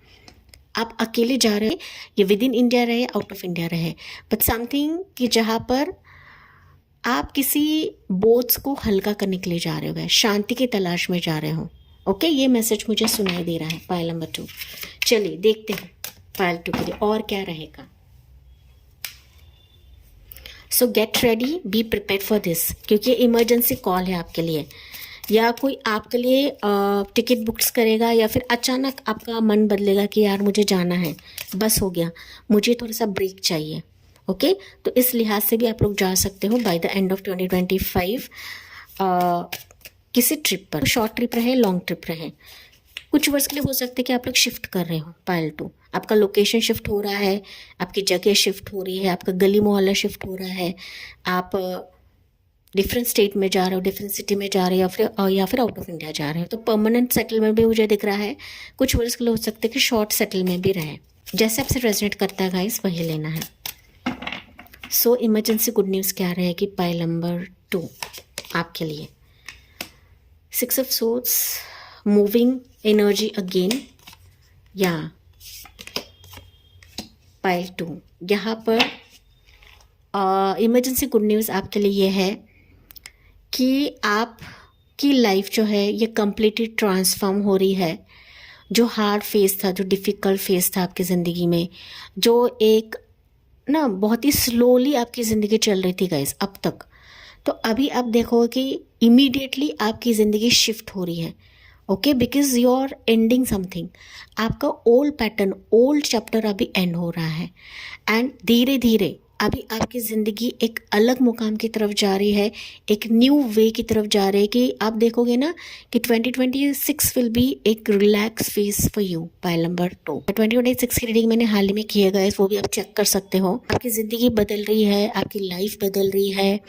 आप अकेले जा रहे हैं, ये विद इन इंडिया रहे, आउट ऑफ इंडिया रहे, बट समथिंग कि जहाँ पर आप किसी बोझ को हल्का करने के लिए जा रहे हो, शांति की तलाश में जा रहे हो। ओके, ये मैसेज मुझे सुनाई दे रहा है पायल नंबर 2। चलिए देखते हैं पायल 2 के लिए और क्या रहेगा। सो get ready, be prepare for this, क्योंकि इमरजेंसी कॉल है आपके लिए, या कोई आपके लिए टिकट बुक्स करेगा, या फिर अचानक आपका मन बदलेगा कि यार मुझे जाना है, बस हो गया, मुझे थोड़ा सा ब्रेक चाहिए। ओके, तो इस लिहाज से भी आप लोग जा सकते हो बाय द एंड ऑफ 2025 किसी ट्रिप पर, शॉर्ट ट्रिप रहे, लॉन्ग ट्रिप रहे। कुछ वर्ष के लिए हो सकता है कि आप लोग शिफ्ट कर रहे हो पायल 2, आपका लोकेशन शिफ्ट हो रहा है, आपकी जगह शिफ्ट हो रही है, आपका गली मोहल्ला शिफ्ट हो रहा है, आप डिफरेंट स्टेट में जा रहे हो, डिफरेंट सिटी में जा रहे हो, या फिर आउट ऑफ इंडिया जा रहे हो। तो परमानेंट सेटलमेंट भी मुझे दिख रहा है। कुछ वर्ष के लिए हो सकता है कि शॉर्ट सेटलमेंट भी रहे, जैसे आपसे रेजोनेट करता है गाइस वही लेना है। सो इमरजेंसी गुड न्यूज़ क्या रहेगी पायल नंबर 2 आपके लिए। 6 of swords, moving energy again, या पायल 2 यहाँ पर इमरजेंसी गुड न्यूज़ आपके लिए ये है कि आपकी लाइफ जो है ये कम्प्लीटली ट्रांसफॉर्म हो रही है। जो हार्ड फेज था, जो डिफ़िकल्ट फेज था आपकी ज़िंदगी में, जो एक ना बहुत ही स्लोली आपकी ज़िंदगी चल रही थी गाइस अब तक, तो अभी आप देखो कि इमीडिएटली आपकी ज़िंदगी शिफ्ट हो रही है। Okay, because you are ending something, आपका ओल्ड पैटर्न, ओल्ड चैप्टर अभी एंड हो रहा है, एंड धीरे धीरे अभी आपकी ज़िंदगी एक अलग मुकाम की तरफ जा रही है, एक न्यू वे की तरफ जा रही है। कि आप देखोगे ना कि 2026 विल बी एक relax phase for you Payal number 2। 2026 की रीडिंग मैंने हाल ही में किया गया, वो भी आप चेक कर सकते हो। आपकी ज़िंदगी बदल रही है, आपकी लाइफ बदल रही है,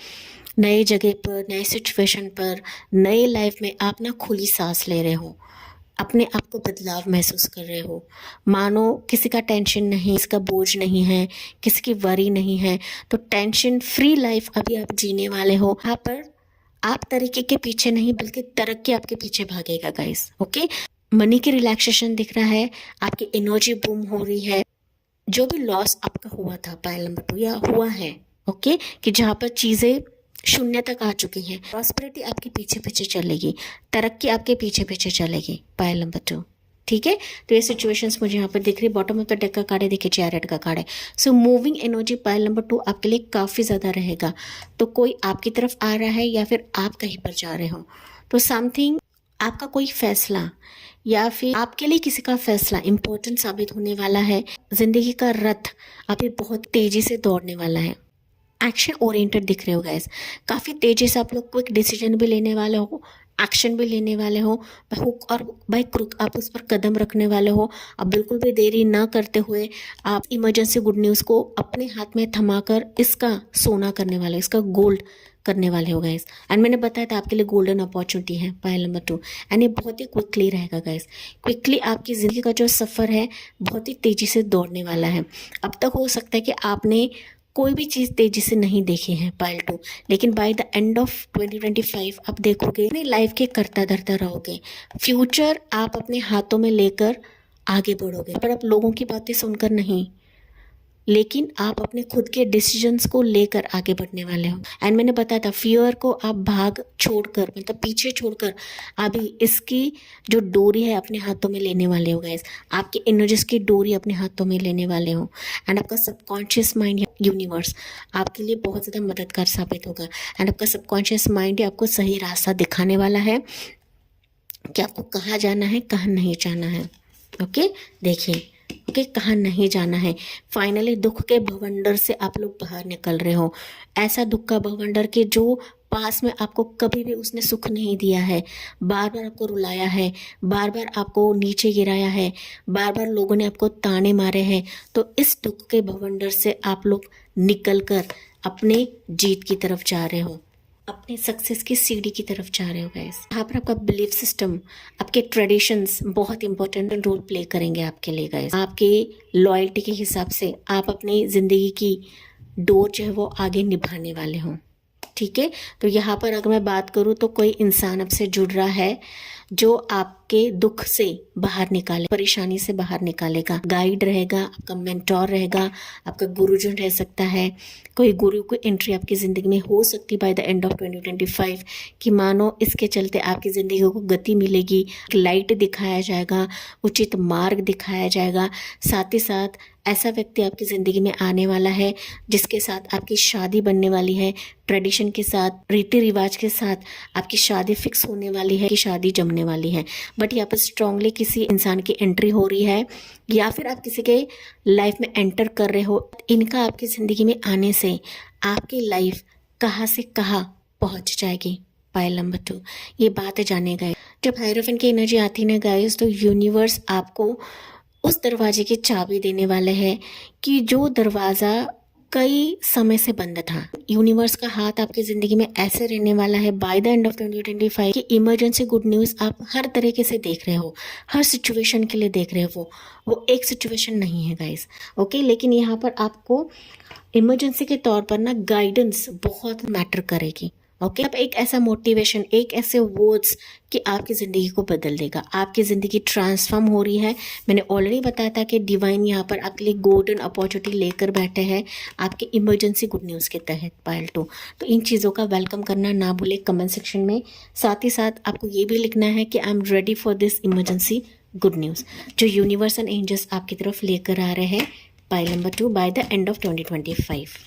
नए जगह पर, नए सिचुएशन पर, नए लाइफ में आप ना खुली सांस ले रहे हो, अपने आप को बदलाव महसूस कर रहे हो, मानो किसी का टेंशन नहीं, किसी का बोझ नहीं है, किसी की वरी नहीं है। तो टेंशन फ्री लाइफ अभी आप जीने वाले हो। यहाँ पर आप तरीके के पीछे नहीं बल्कि तरक्की आपके पीछे भागेगा गाइस। ओके, मनी की रिलैक्सेशन दिख रहा है, आपकी एनर्जी बूम हो रही है। जो भी लॉस आपका हुआ था पायल नंबर 2 या हुआ है, ओके, कि जहाँ पर चीज़ें शून्य तक आ चुकी हैं, प्रॉस्पेरिटी आपके पीछे पीछे चलेगी, तरक्की आपके पीछे पीछे चलेगी पायल नंबर 2। ठीक है, तो ये सिचुएशंस मुझे यहाँ पर दिख रही है। बॉटम ऑफ द डेक का कार्ड है, देखिए चैरियट का कार्ड है। सो मूविंग एनर्जी पायल नंबर 2 आपके लिए काफ़ी ज़्यादा रहेगा। तो कोई आपकी तरफ आ रहा है या फिर आप कहीं पर जा रहे हो, तो समथिंग आपका कोई फैसला या फिर आपके लिए किसी का फैसला इम्पोर्टेंट साबित होने वाला है। जिंदगी का रथ अभी बहुत तेजी से दौड़ने वाला है। एक्शन ओरिएंटेड दिख रहे हो गाइस, काफ़ी तेजी से आप लोग क्विक डिसीजन भी लेने वाले हो, एक्शन भी लेने वाले हो, हुक और बाय क्रुक आप उस पर कदम रखने वाले हो। अब बिल्कुल भी देरी ना करते हुए आप इमरजेंसी गुड न्यूज़ को अपने हाथ में थमाकर इसका सोना करने वाले, इसका गोल्ड करने वाले हो गाइस। एंड मैंने बताया था आपके लिए गोल्डन अपॉर्चुनिटी है पायल नंबर 2, एंड ये बहुत ही क्विकली रहेगा गाइस। क्विकली आपकी ज़िंदगी का जो सफ़र है बहुत ही तेज़ी से दौड़ने वाला है। अब तक हो सकता है कि आपने कोई भी चीज़ तेज़ी से नहीं देखी है पायल 2, लेकिन बाय द एंड ऑफ 2025 आप देखोगे अपनी लाइफ के करता धरता रहोगे। फ्यूचर आप अपने हाथों में लेकर आगे बढ़ोगे, पर आप लोगों की बातें सुनकर नहीं, लेकिन आप अपने खुद के डिसीजंस को लेकर आगे बढ़ने वाले हो। एंड मैंने बताया था फियर को आप भाग छोड़कर, मतलब पीछे छोड़कर अभी इसकी जो डोरी है अपने हाथों में लेने वाले हो गाइस। आपकी एनर्जीज की डोरी अपने हाथों में लेने वाले हो। एंड आपका सबकॉन्शियस माइंड, यूनिवर्स आपके लिए बहुत ज़्यादा मददगार साबित होगा। एंड आपका सबकॉन्शियस माइंड आपको सही रास्ता दिखाने वाला है कि आपको कहाँ जाना है, कहाँ नहीं जाना है। ओके, देखिए ओके, कहाँ नहीं जाना है। फाइनली दुख के भवंडर से आप लोग बाहर निकल रहे हो। ऐसा दुख का भवंडर कि जो पास में आपको कभी भी उसने सुख नहीं दिया है, बार बार आपको रुलाया है, बार बार आपको नीचे गिराया है, बार बार लोगों ने आपको ताने मारे हैं। तो इस दुख के भवंडर से आप लोग निकल कर अपने जीत की तरफ जा रहे हो, अपने सक्सेस की सीढ़ी की तरफ जा रहे हो गाइस। यहाँ पर आपका बिलीफ सिस्टम, आपके ट्रेडिशंस बहुत इंपॉर्टेंट रोल प्ले करेंगे आपके लिए गाइस। आपके लॉयल्टी के हिसाब से आप अपनी ज़िंदगी की डोर जो है वो आगे निभाने वाले हो। ठीक है, तो यहाँ पर अगर मैं बात करूँ तो कोई इंसान आपसे जुड़ रहा है जो आपके दुख से बाहर निकाले, परेशानी से बाहर निकालेगा। गाइड रहेगा, आपका मेंटोर रहेगा, आपका गुरुजन रह सकता है। कोई गुरु की एंट्री आपकी ज़िंदगी में हो सकती बाय द एंड ऑफ 2025 कि मानो इसके चलते आपकी ज़िंदगी को गति मिलेगी, लाइट दिखाया जाएगा, उचित मार्ग दिखाया जाएगा। साथ ही साथ ऐसा व्यक्ति आपकी ज़िंदगी में आने वाला है जिसके साथ आपकी शादी बनने वाली है। ट्रेडिशन के साथ, रीति रिवाज के साथ आपकी शादी फिक्स होने वाली है, कि शादी जमने वाली है। बट यहाँ पर स्ट्रांगली किसी इंसान की एंट्री हो रही है, या फिर आप किसी के लाइफ में एंटर कर रहे हो। इनका आपकी ज़िंदगी में आने से आपकी लाइफ कहाँ से कहाँ पहुँच जाएगी। पायल नंबर 2 ये बात जाने गए। जब हायरोफेंट की एनर्जी आती है ना गाइस, तो यूनिवर्स आपको उस दरवाजे की चाबी देने वाले हैं कि जो दरवाज़ा कई समय से बंद था। यूनिवर्स का हाथ आपकी ज़िंदगी में ऐसे रहने वाला है बाय द एंड ऑफ 2025 कि इमरजेंसी गुड न्यूज़ आप हर तरीके से देख रहे हो, हर सिचुएशन के लिए देख रहे हो। वो एक सिचुएशन नहीं है गाइस। ओके, लेकिन यहाँ पर आपको इमरजेंसी के तौर पर ना गाइडेंस बहुत मैटर करेगी। ओके, अब एक ऐसा मोटिवेशन, एक ऐसे वर्ड्स कि आपकी ज़िंदगी को बदल देगा। आपकी ज़िंदगी ट्रांसफॉर्म हो रही है। मैंने ऑलरेडी बताया था कि डिवाइन यहाँ पर आपके लिए गोल्डन अपॉर्चुनिटी लेकर बैठे हैं आपके इमरजेंसी गुड न्यूज़ के तहत पायल 2। तो इन चीज़ों का वेलकम करना ना भूले कमेंट सेक्शन में। साथ ही साथ आपको ये भी लिखना है कि I am ready for this emergency good news जो यूनिवर्स एंड एंजल्स आपकी तरफ लेकर आ रहे हैं पायल number 2 bye the end of 2025।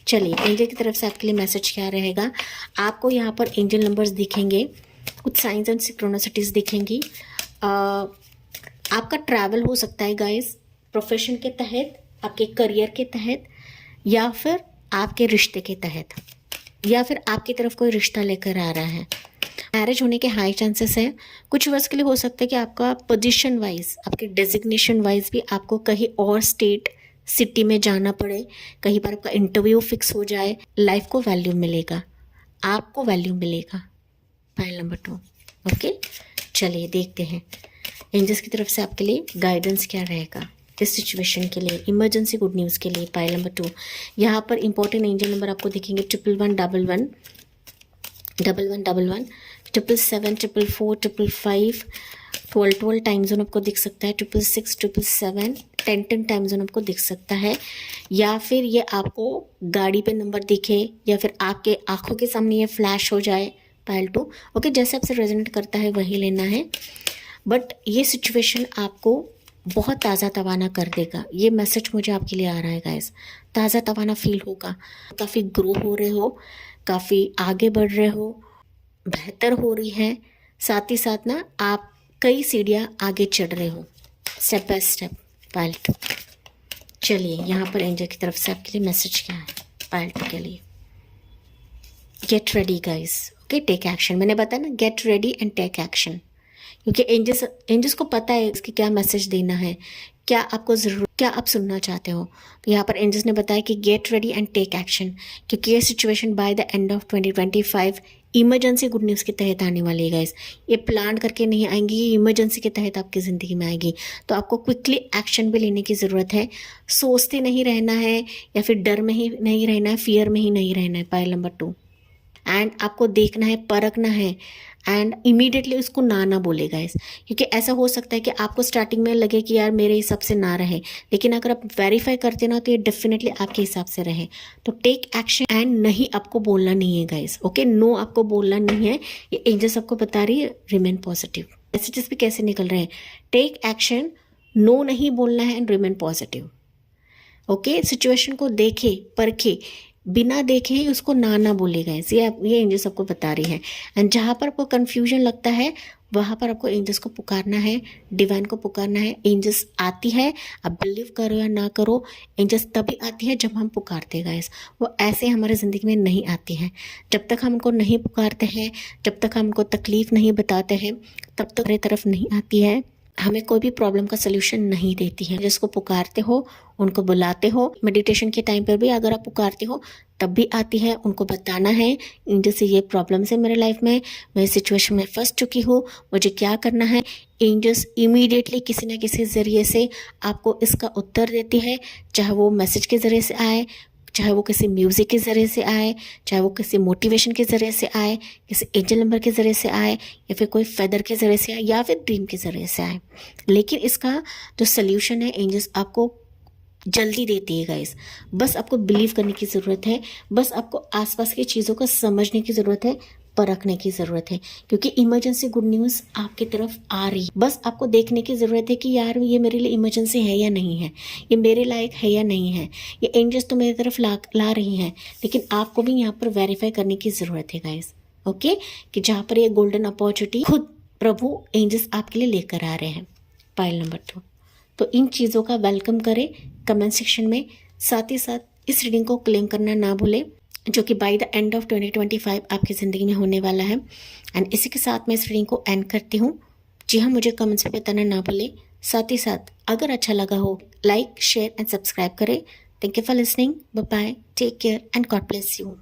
चलिए, एंजल की तरफ से आपके लिए मैसेज क्या रहेगा। आपको यहाँ पर एंजल नंबर्स दिखेंगे, कुछ साइंस एंड सिक्रोनिसिटीज़ दिखेंगी। आपका ट्रैवल हो सकता है गाइस प्रोफेशन के तहत, आपके करियर के तहत, या फिर आपके रिश्ते के तहत, या फिर आपकी तरफ कोई रिश्ता लेकर आ रहा है। मैरिज होने के हाई चांसेस है। कुछ वर्ष के लिए हो सकता है कि आपका पोजीशन वाइज, आपके डेजिग्नेशन वाइज भी आपको कहीं और स्टेट, सिटी में जाना पड़े। कहीं पर आपका इंटरव्यू फिक्स हो जाए। लाइफ को वैल्यू मिलेगा, आपको वैल्यू मिलेगा पायल नंबर 2। ओके, चलिए देखते हैं एंजल्स की तरफ से आपके लिए गाइडेंस क्या रहेगा इस सिचुएशन के लिए, इमरजेंसी गुड न्यूज़ के लिए पायल नंबर 2। यहाँ पर इंपॉर्टेंट एंजल नंबर आपको दिखेंगे 1111, 1111, 777, 444, 555, 12 टाइम जोन आपको दिख सकता है, 666, 777, 10 टाइम जोन आपको दिख सकता है। या फिर ये आपको गाड़ी पे नंबर दिखे, या फिर आपके आंखों के सामने ये फ्लैश हो जाए पायल 2। ओके, जैसे आपसे रेजोनेट करता है वही लेना है। बट ये सिचुएशन आपको बहुत ताज़ा तवाना कर देगा। ये मैसेज मुझे आपके लिए आ रहा है गाइस। ताज़ा तवाना फील होगा, काफ़ी ग्रो हो रहे हो, काफ़ी आगे बढ़ रहे हो, बेहतर हो रही है। साथ ही साथ ना आप कई सीढ़ियाँ आगे चढ़ रहे हो, स्टेप बाय स्टेप पायल 2। चलिए, यहाँ पर एंजल की तरफ से आपके लिए मैसेज क्या है पायल 2 के लिए। Get ready guys. Okay, take action. मैंने बताया ना, get ready and take action, क्योंकि एंजल्स को पता है इसकी क्या मैसेज देना है, क्या आपको ज़रूर, क्या आप सुनना चाहते हो। तो यहाँ पर एंजल्स ने बताया कि get ready and take action, क्योंकि ये situation by the end of 2025 emergency good news के तहत आने वाली है गाइस। ये प्लान करके नहीं आएंगी, ये इमरजेंसी के तहत आपकी ज़िंदगी में आएगी। तो आपको क्विकली एक्शन भी लेने की ज़रूरत है। सोचते नहीं रहना है या फिर डर में ही नहीं रहना है, फियर में ही नहीं रहना है। पाइल नंबर 2, एंड आपको देखना है, परखना है एंड इमीडिएटली उसको ना बोले गाइस, क्योंकि ऐसा हो सकता है कि आपको स्टार्टिंग में लगे कि यार मेरे हिसाब से ना रहे, लेकिन अगर आप वेरीफाई करते ना तो ये डेफिनेटली आपके हिसाब से रहे। तो टेक एक्शन एंड नहीं आपको बोलना नहीं है गाइस, ओके, नो आपको बोलना नहीं है। ये एंजल्स आपको बता रही है रिमेन पॉजिटिव। मैसेजेस भी कैसे निकल रहे हैं, टेक एक्शन, नो नहीं बोलना है and remain positive. Okay, situation को देखे परखे, बिना देखे ही उसको ना बोलेगा, ये एंजल्स आपको बता रही है। एंड जहाँ पर आपको कंफ्यूजन लगता है वहाँ पर आपको एंजल्स को पुकारना है, डिवाइन को पुकारना है। एंजल्स आती है, आप बिलीव करो या ना करो, एंजल्स तभी आती है जब हम पुकारते हैं गाइस। वो ऐसे हमारे ज़िंदगी में नहीं आती हैं। जब तक हम उनको नहीं पुकारते हैं, जब तक हम उनको तकलीफ़ नहीं बताते हैं, तब तक हमारी तरफ नहीं आती है, हमें कोई भी प्रॉब्लम का सलूशन नहीं देती है। जिसको पुकारते हो, उनको बुलाते हो, मेडिटेशन के टाइम पर भी अगर आप पुकारते हो तब भी आती है। उनको बताना है एंजल से ये प्रॉब्लम्स है मेरे लाइफ में, मैं इस सिचुएशन में फंस चुकी हूँ, मुझे क्या करना है। एंजल्स इमीडिएटली किसी न किसी ज़रिए से आपको इसका उत्तर देती है, चाहे वो मैसेज के ज़रिए से आए, चाहे वो किसी म्यूज़िक के ज़रिए से आए, चाहे वो किसी मोटिवेशन के ज़रिए से आए, किसी एंजल नंबर के ज़रिए से आए, या फिर कोई फेदर के ज़रिए से आए, या फिर ड्रीम के ज़रिए से आए। लेकिन इसका जो सल्यूशन है एंजल्स आपको जल्दी देती है गाइस। बस आपको बिलीव करने की ज़रूरत है, बस आपको आसपास की चीज़ों को समझने की ज़रूरत है, परखने की ज़रूरत है, क्योंकि इमरजेंसी गुड न्यूज़ आपकी तरफ आ रही है। बस आपको देखने की ज़रूरत है कि यार ये मेरे लिए इमरजेंसी है या नहीं है, ये मेरे लायक है या नहीं है, ये एंजल्स तो मेरी तरफ ला रही हैं, लेकिन आपको भी यहाँ पर वेरीफाई करने की ज़रूरत है गाइस। ओके, कि जहाँ पर ये गोल्डन अपॉर्चुनिटी खुद प्रभु एंजल्स आपके लिए लेकर आ रहे हैं। पाइल नंबर 2, तो इन चीज़ों का वेलकम करें कमेंट सेक्शन में। साथ ही साथ इस रीडिंग को क्लेम करना ना भूलें, जो कि बाय द एंड ऑफ 2025 आपकी ज़िंदगी में होने वाला है। एंड इसी के साथ मैं इस रीडिंग को एंड करती हूँ। जी हाँ, मुझे कमेंट्स में बताना ना भूलें। साथ ही साथ अगर अच्छा लगा हो, लाइक शेयर एंड सब्सक्राइब करें। Thank you for listening, bye bye, take care and God bless you.